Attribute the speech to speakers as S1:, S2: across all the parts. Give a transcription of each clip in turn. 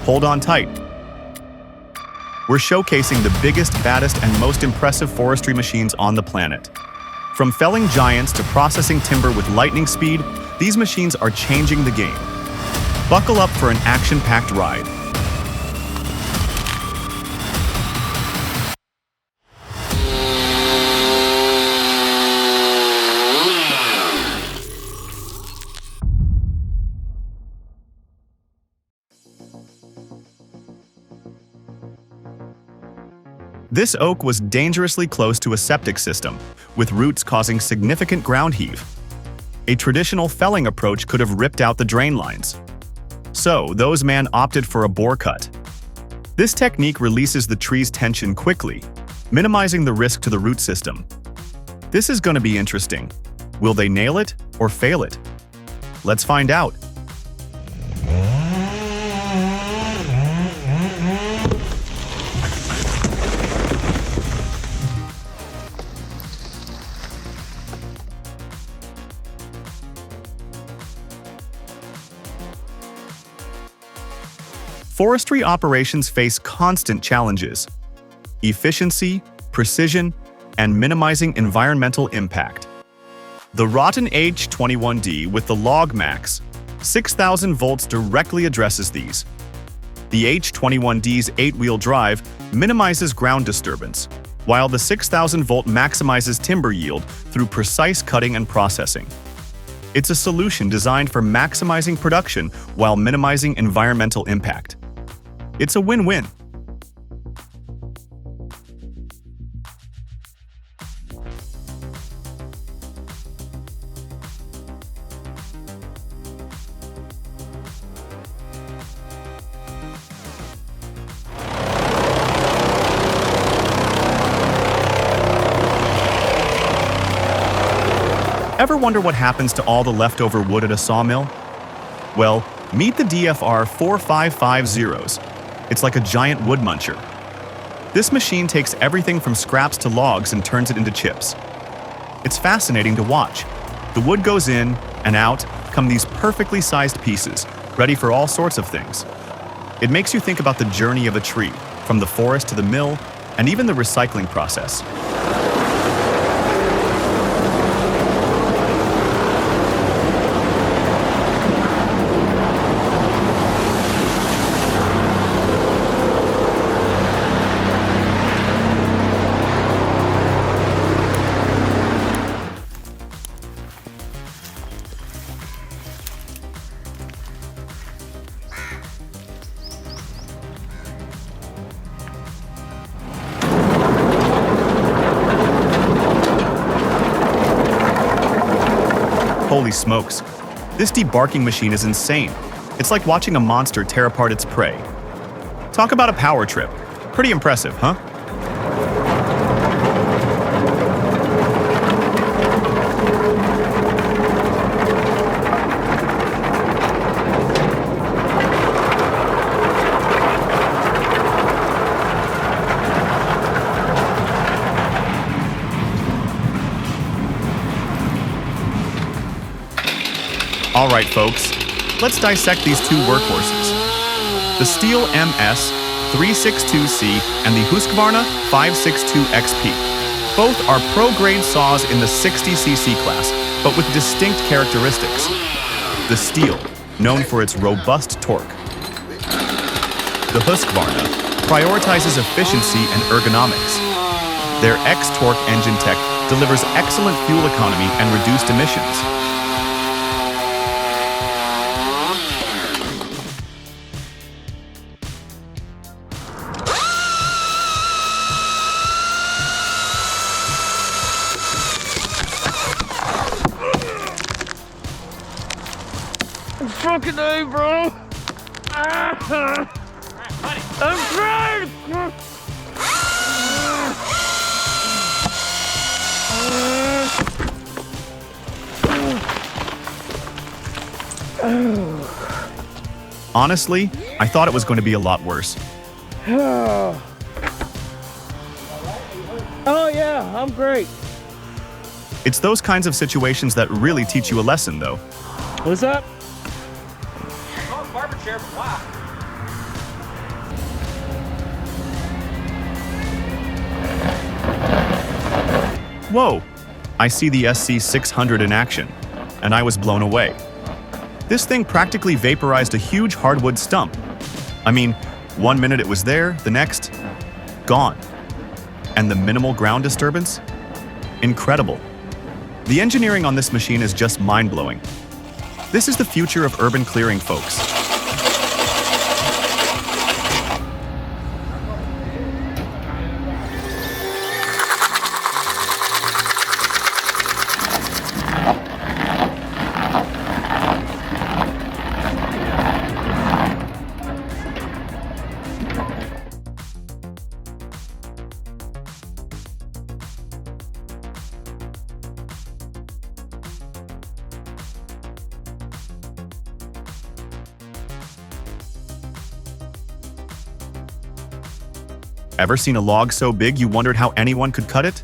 S1: Hold on tight. We're showcasing the biggest, baddest, and most impressive forestry machines on the planet. From felling giants to processing timber with lightning speed, these machines are changing the game. Buckle up for an action-packed ride. This oak was dangerously close to a septic system, with roots causing significant ground heave. A traditional felling approach could have ripped out the drain lines. So, those men opted for a bore cut. This technique releases the tree's tension quickly, minimizing the risk to the root system. This is going to be interesting. Will they nail it or fail it? Let's find out. Forestry operations face constant challenges: efficiency, precision, and minimizing environmental impact. The rotten H21D with the log max, 6,000 volts directly addresses these. The H21D's 8-wheel drive minimizes ground disturbance, while the 6,000 volt maximizes timber yield through precise cutting and processing. It's a solution designed for maximizing production while minimizing environmental impact. It's a win-win. Ever wonder what happens to all the leftover wood at a sawmill? Well, meet the DFR 4550s. It's like a giant wood muncher. This machine takes everything from scraps to logs and turns it into chips. It's fascinating to watch. The wood goes in, and out come these perfectly sized pieces, ready for all sorts of things. It makes you think about the journey of a tree, from the forest to the mill, and even the recycling process. Holy smokes, this debarking machine is insane. It's like watching a monster tear apart its prey. Talk about a power trip. Pretty impressive, huh? All right, folks, let's dissect these two workhorses. The Stihl MS 362C and the Husqvarna 562XP. Both are pro-grade saws in the 60cc class, but with distinct characteristics. The Stihl, known for its robust torque. The Husqvarna prioritizes efficiency and ergonomics. Their X-Torque engine tech delivers excellent fuel economy and reduced emissions.
S2: Fucking A, bro! I'm trying!
S1: Honestly, I thought it was going to be a lot worse.
S2: Oh yeah, I'm great.
S1: It's those kinds of situations that really teach you a lesson, though.
S2: What's up?
S3: Barber chair, wow.
S1: Whoa! I see the SC600 in action, and I was blown away. This thing practically vaporized a huge hardwood stump. I mean, 1 minute it was there, the next, gone. And the minimal ground disturbance? Incredible. The engineering on this machine is just mind-blowing. This is the future of urban clearing, folks. Ever seen a log so big you wondered how anyone could cut it?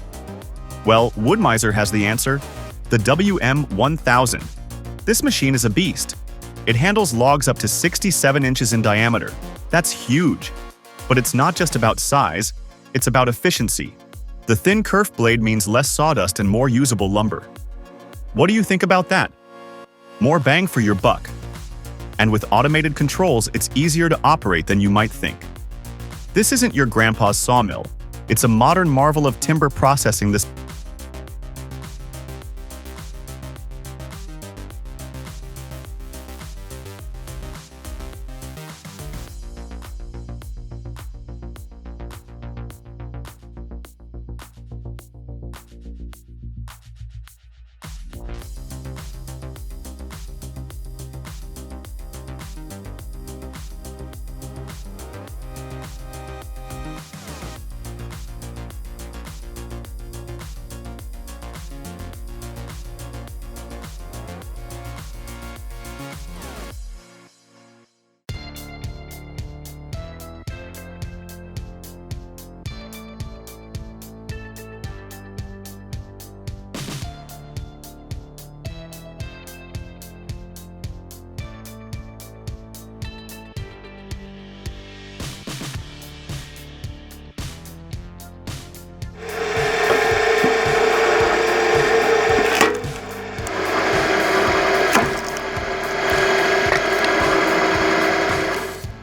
S1: Well, Woodmiser has the answer, the WM1000. This machine is a beast. It handles logs up to 67 inches in diameter. That's huge. But it's not just about size, it's about efficiency. The thin kerf blade means less sawdust and more usable lumber. What do you think about that? More bang for your buck. And with automated controls, it's easier to operate than you might think. This isn't your grandpa's sawmill. It's a modern marvel of timber processing. This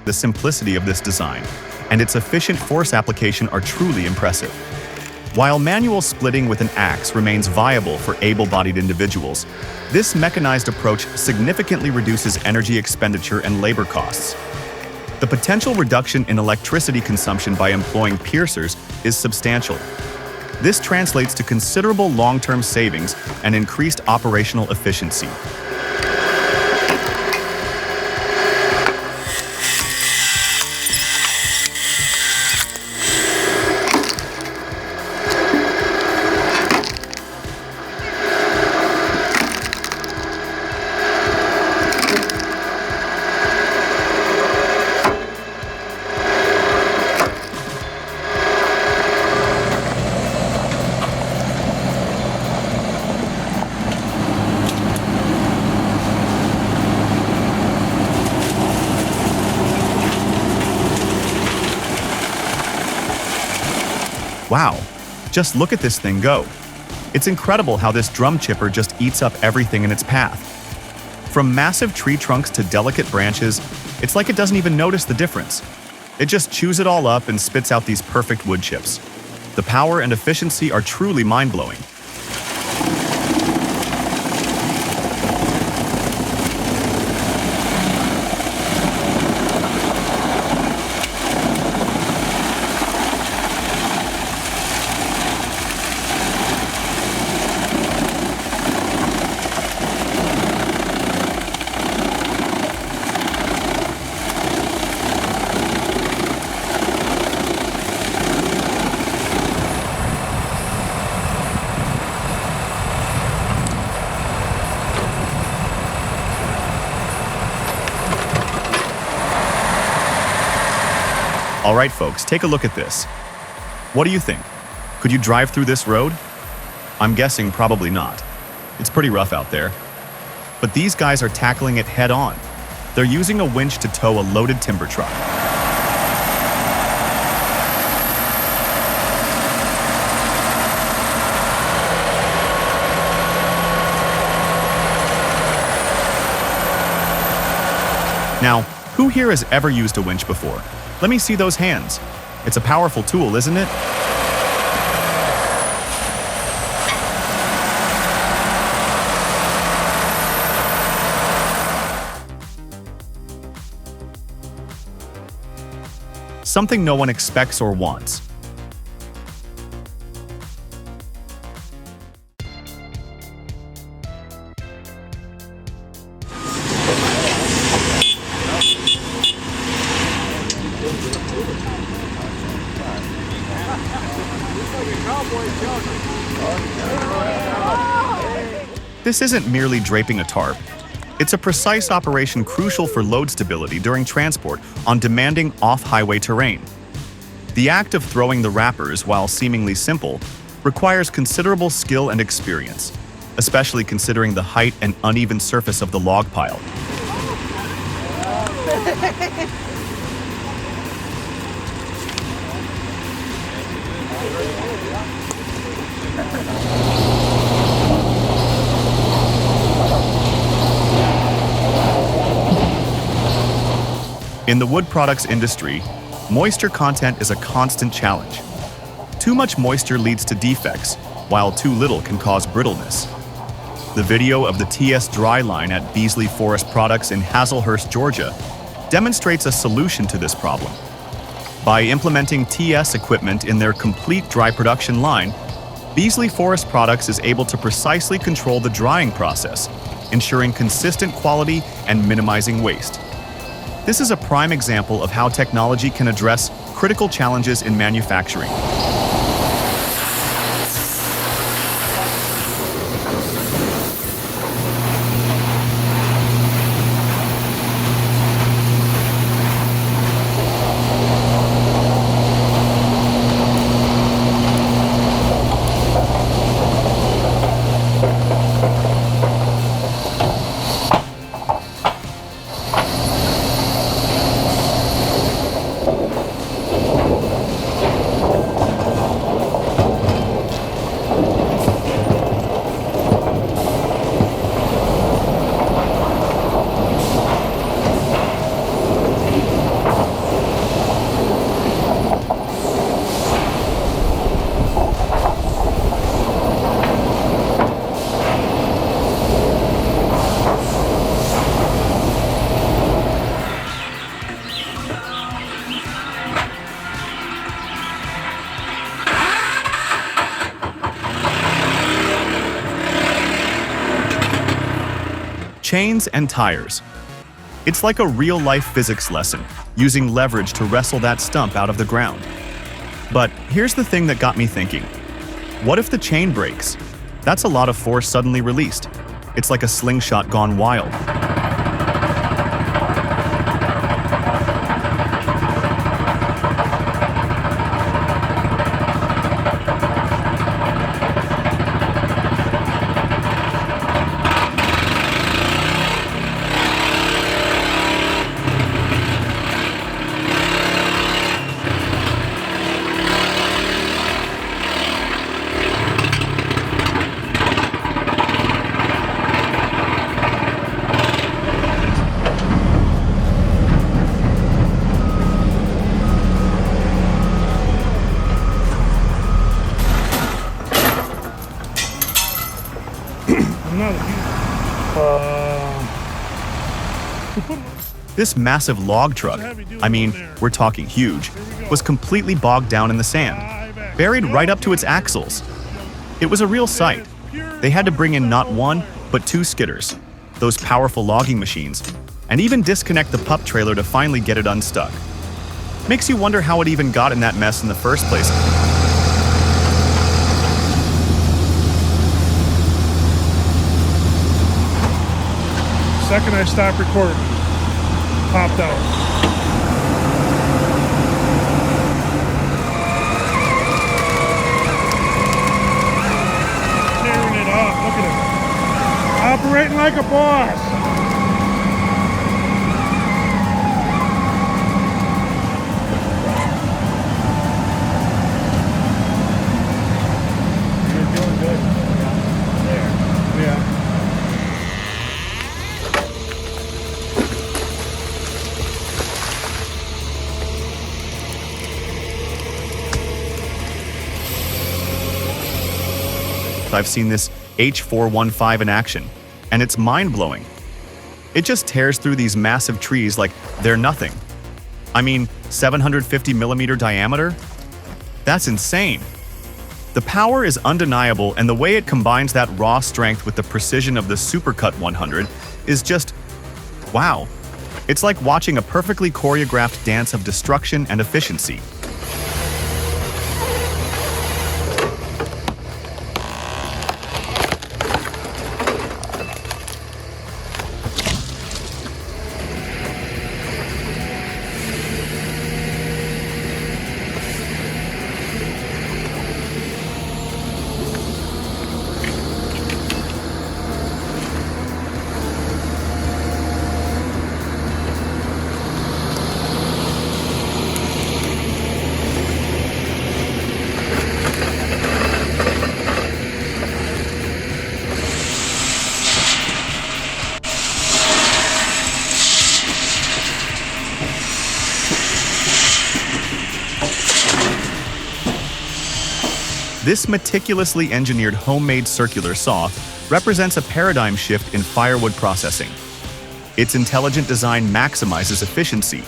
S1: The simplicity of this design and its efficient force application are truly impressive. While manual splitting with an axe remains viable for able-bodied individuals, this mechanized approach significantly reduces energy expenditure and labor costs. The potential reduction in electricity consumption by employing piercers is substantial. This translates to considerable long-term savings and increased operational efficiency. Wow, just look at this thing go. It's incredible how this drum chipper just eats up everything in its path. From massive tree trunks to delicate branches, it's like it doesn't even notice the difference. It just chews it all up and spits out these perfect wood chips. The power and efficiency are truly mind-blowing. All right, folks, take a look at this. What do you think? Could you drive through this road? I'm guessing probably not. It's pretty rough out there. But these guys are tackling it head on. They're using a winch to tow a loaded timber truck. Now, who here has ever used a winch before? Let me see those hands. It's a powerful tool, isn't it? Something no one expects or wants. This isn't merely draping a tarp. It's a precise operation crucial for load stability during transport on demanding off-highway terrain. The act of throwing the wrappers, while seemingly simple, requires considerable skill and experience, especially considering the height and uneven surface of the log pile. In the wood products industry, moisture content is a constant challenge. Too much moisture leads to defects, while too little can cause brittleness. The video of the TS dry line at Beasley Forest Products in Hazlehurst, Georgia, demonstrates a solution to this problem. By implementing TS equipment in their complete dry production line, Beasley Forest Products is able to precisely control the drying process, ensuring consistent quality and minimizing waste. This is a prime example of how technology can address critical challenges in manufacturing. Chains and tires. It's like a real-life physics lesson, using leverage to wrestle that stump out of the ground. But here's the thing that got me thinking. What if the chain breaks? That's a lot of force suddenly released. It's like a slingshot gone wild. This massive log truck, I mean, we're talking huge, was completely bogged down in the sand, buried right up to its axles. It was a real sight. They had to bring in not one, but two skidders, those powerful logging machines, and even disconnect the pup trailer to finally get it unstuck. Makes you wonder how it even got in that mess in the first place.
S3: Second I stopped recording, popped out. Tearing it off, look at it. Operating like a boss. You're doing good. There. Yeah.
S1: month I've seen this H415 in action, and it's mind-blowing. It just tears through these massive trees like they're nothing. I mean, 750 millimeter diameter? That's insane. The power is undeniable, and the way it combines that raw strength with the precision of the Supercut 100 is just wow. It's like watching a perfectly choreographed dance of destruction and efficiency. This meticulously engineered homemade circular saw represents a paradigm shift in firewood processing. Its intelligent design maximizes efficiency,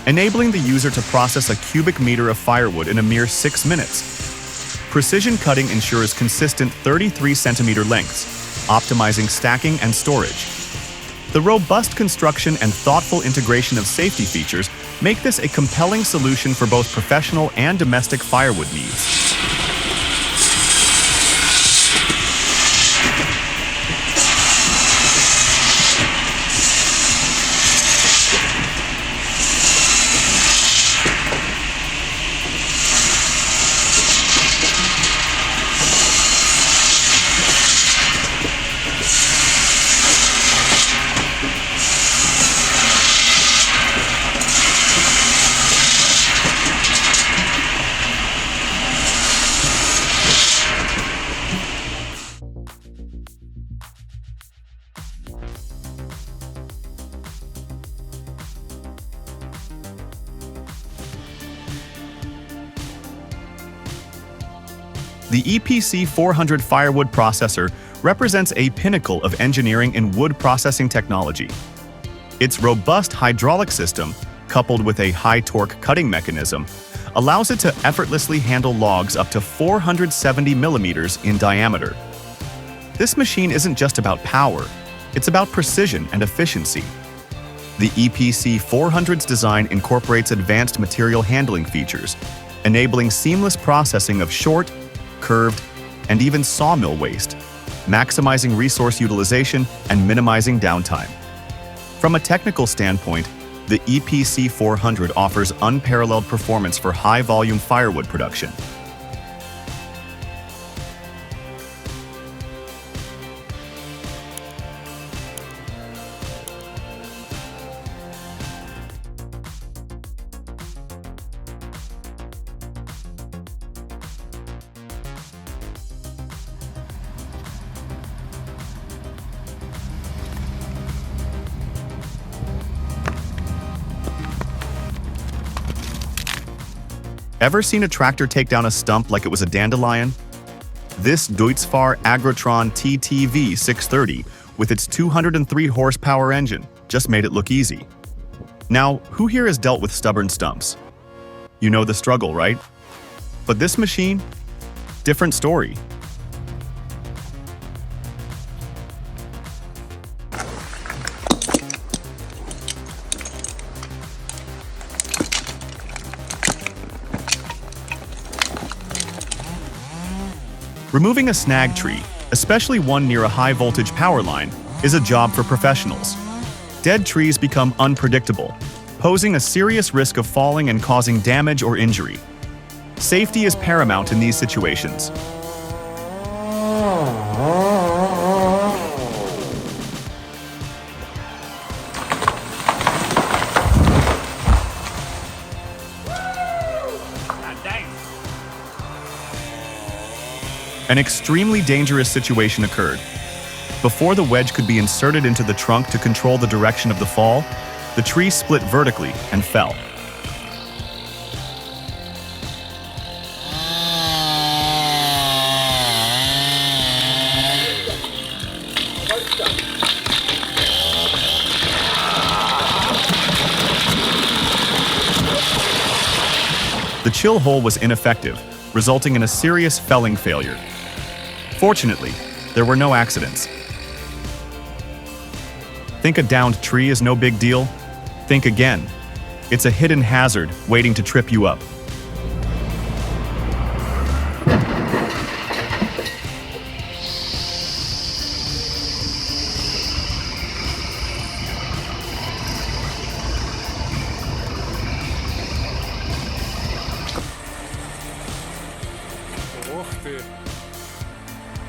S1: enabling the user to process a cubic meter of firewood in a mere 6 minutes. Precision cutting ensures consistent 33-centimeter lengths, optimizing stacking and storage. The robust construction and thoughtful integration of safety features make this a compelling solution for both professional and domestic firewood needs. The EPC 400 Firewood processor represents a pinnacle of engineering in wood processing technology. Its robust hydraulic system, coupled with a high-torque cutting mechanism, allows it to effortlessly handle logs up to 470 millimeters in diameter. This machine isn't just about power, it's about precision and efficiency. The EPC 400's design incorporates advanced material handling features, enabling seamless processing of short, curved, and even sawmill waste, maximizing resource utilization and minimizing downtime. From a technical standpoint, the EPC 400 offers unparalleled performance for high-volume firewood production. Ever seen a tractor take down a stump like it was a dandelion? This Deutz-Fahr Agrotron TTV 630 with its 203 horsepower engine just made it look easy. Now, who here has dealt with stubborn stumps? You know the struggle, right? But this machine? Different story. Removing a snag tree, especially one near a high-voltage power line, is a job for professionals. Dead trees become unpredictable, posing a serious risk of falling and causing damage or injury. Safety is paramount in these situations. An extremely dangerous situation occurred. Before the wedge could be inserted into the trunk to control the direction of the fall, the tree split vertically and fell. The chill hole was ineffective, resulting in a serious felling failure. Fortunately, there were no accidents. Think a downed tree is no big deal? Think again. It's a hidden hazard waiting to trip you up.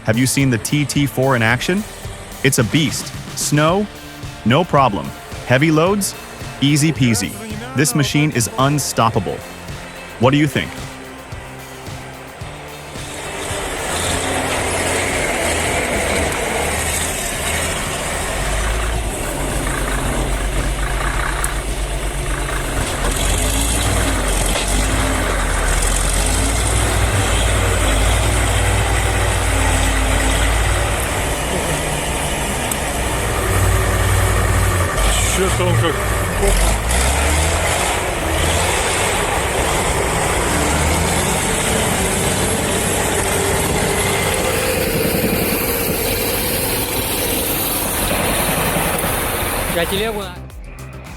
S1: Have you seen the TT4 in action? It's a beast. Snow? No problem. Heavy loads? Easy peasy. This machine is unstoppable. What do you think?
S3: Что-то он как...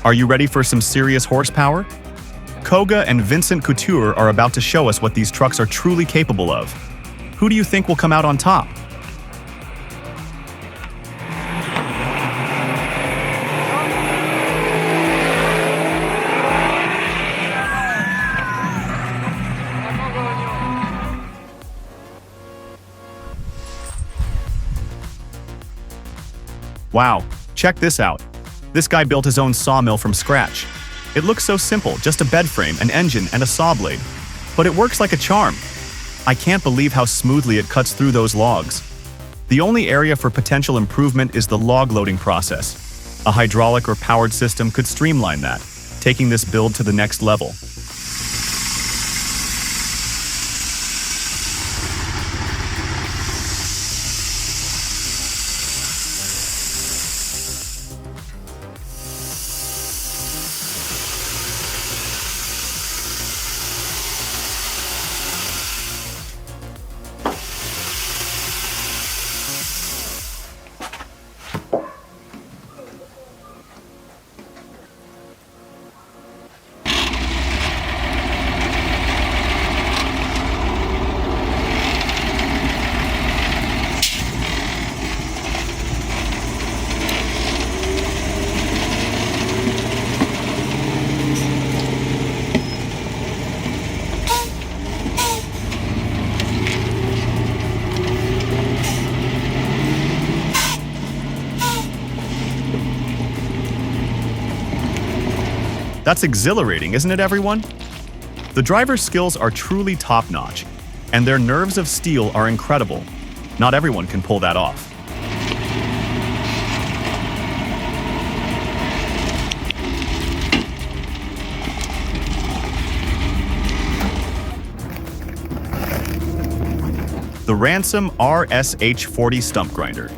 S1: Are you ready for some serious horsepower? Koga and Vincent Couture are about to show us what these trucks are truly capable of. Who do you think will come out on top? Wow, check this out. This guy built his own sawmill from scratch. It looks so simple, just a bed frame, an engine, and a saw blade. But it works like a charm. I can't believe how smoothly it cuts through those logs. The only area for potential improvement is the log loading process. A hydraulic or powered system could streamline that, taking this build to the next level. That's exhilarating, isn't it, everyone? The driver's skills are truly top-notch, and their nerves of steel are incredible. Not everyone can pull that off. The Ransom RSH40 stump grinder.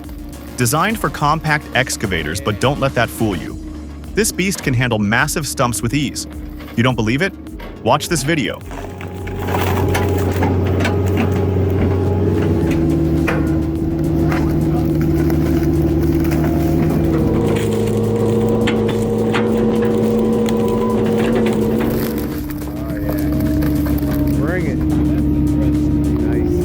S1: Designed for compact excavators, but don't let that fool you. This beast can handle massive stumps with ease. You don't believe it? Watch this video.
S2: Bring it. Nice.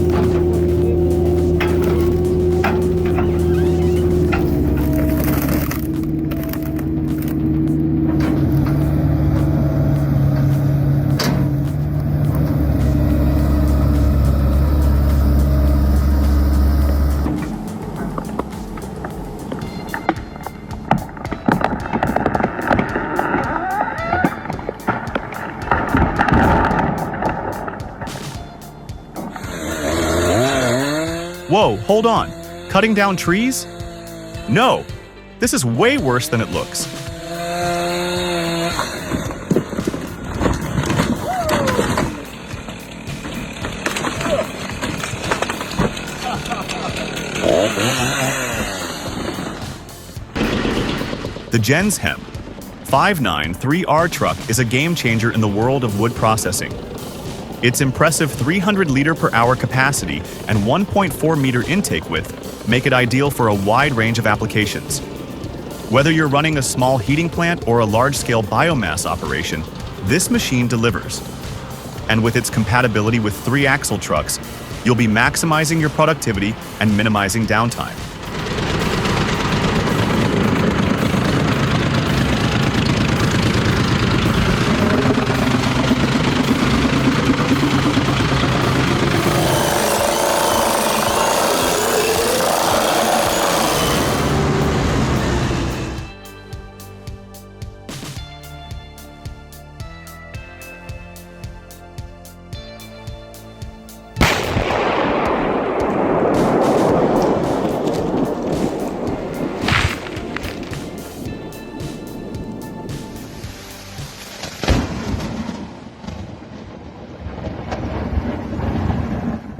S1: Whoa, hold on. Cutting down trees? No, this is way worse than it looks. The Genshem 593R truck is a game changer in the world of wood processing. Its impressive 300-liter per hour capacity and 1.4-meter intake width make it ideal for a wide range of applications. Whether you're running a small heating plant or a large-scale biomass operation, this machine delivers. And with its compatibility with 3-axle trucks, you'll be maximizing your productivity and minimizing downtime.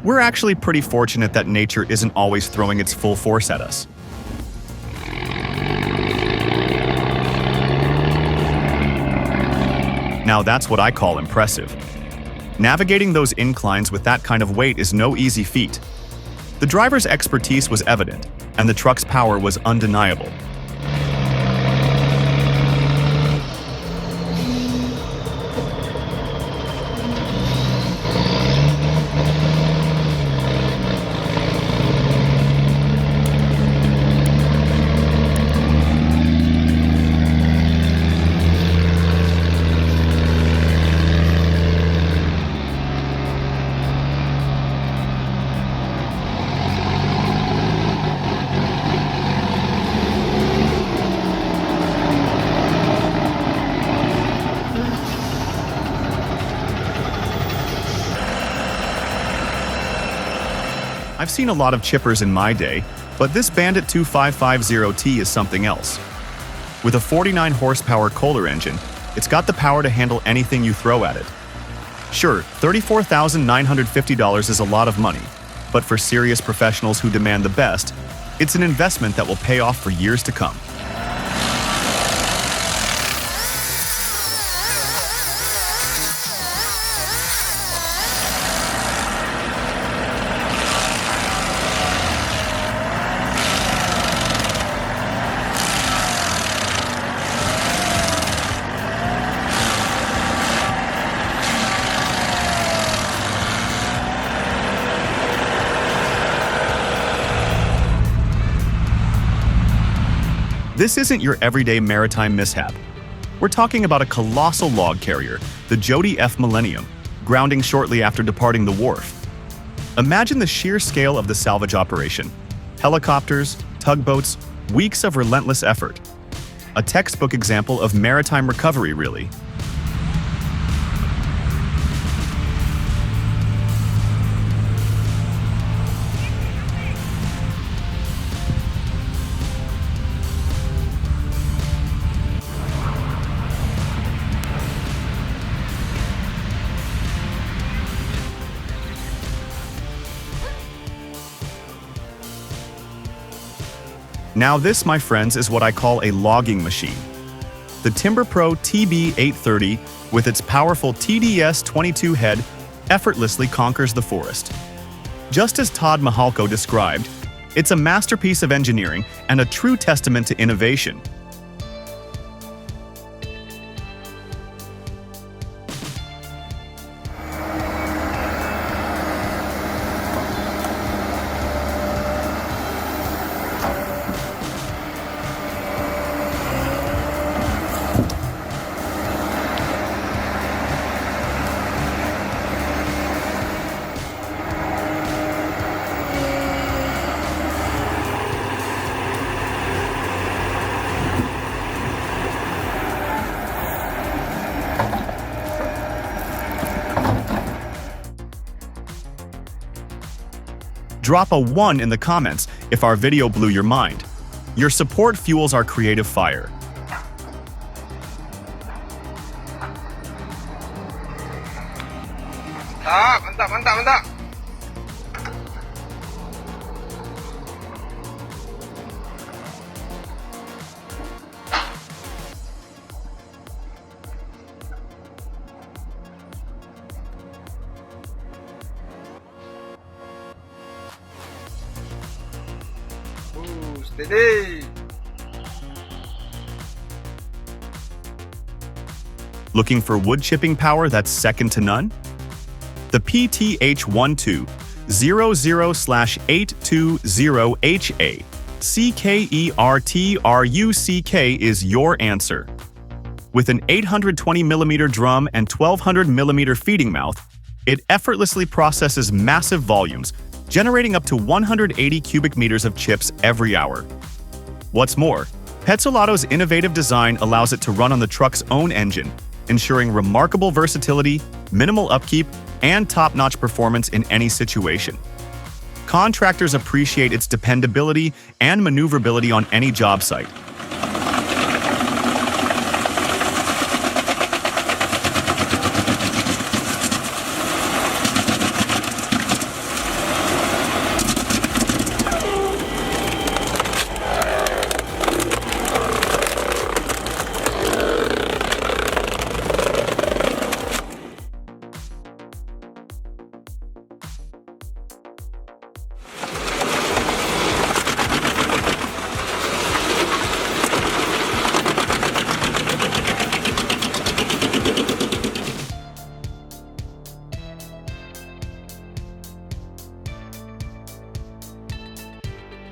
S1: We're actually pretty fortunate that nature isn't always throwing its full force at us. Now that's what I call impressive. Navigating those inclines with that kind of weight is no easy feat. The driver's expertise was evident, and the truck's power was undeniable. I've seen a lot of chippers in my day, but this Bandit 2550T is something else. With a 49 horsepower Kohler engine, it's got the power to handle anything you throw at it. Sure, $34,950 is a lot of money, but for serious professionals who demand the best, it's an investment that will pay off for years to come. This isn't your everyday maritime mishap. We're talking about a colossal log carrier, the Jody F. Millennium, grounding shortly after departing the wharf. Imagine the sheer scale of the salvage operation. Helicopters, tugboats, weeks of relentless effort. A textbook example of maritime recovery, really. Now this, my friends, is what I call a logging machine. The Timber Pro TB830, with its powerful TDS-22 head, effortlessly conquers the forest. Just as Todd Mahalko described, it's a masterpiece of engineering and a true testament to innovation. Drop a 1 in the comments if our video blew your mind. Your support fuels our creative fire.
S2: Mantap, mantap, mantap. Steady.
S1: Looking for wood chipping power that's second to none? The PTH1200/820HA Skevertruck is your answer. With an 820mm drum and 1200mm feeding mouth, it effortlessly processes massive volumes, generating up to 180 cubic meters of chips every hour. What's more, Pezzolato's innovative design allows it to run on the truck's own engine, ensuring remarkable versatility, minimal upkeep, and top-notch performance in any situation. Contractors appreciate its dependability and maneuverability on any job site.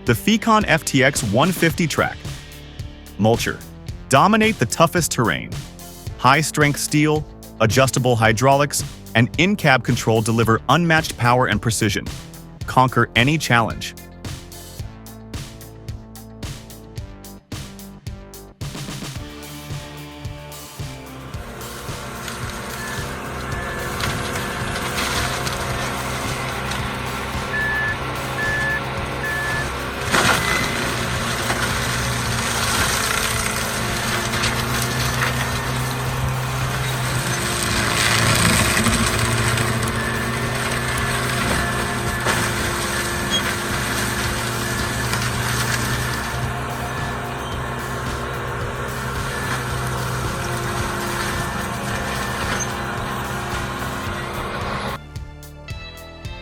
S1: The Ficon FTX 150 track. Mulcher. Dominate the toughest terrain. High-strength steel, adjustable hydraulics, and in-cab control deliver unmatched power and precision. Conquer any challenge.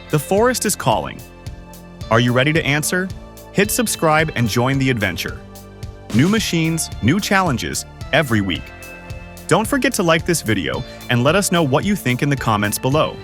S1: The forest is calling. Are you ready to answer? Hit subscribe and join the adventure. New machines, new challenges, every week. Don't forget to like this video and let us know what you think in the comments below.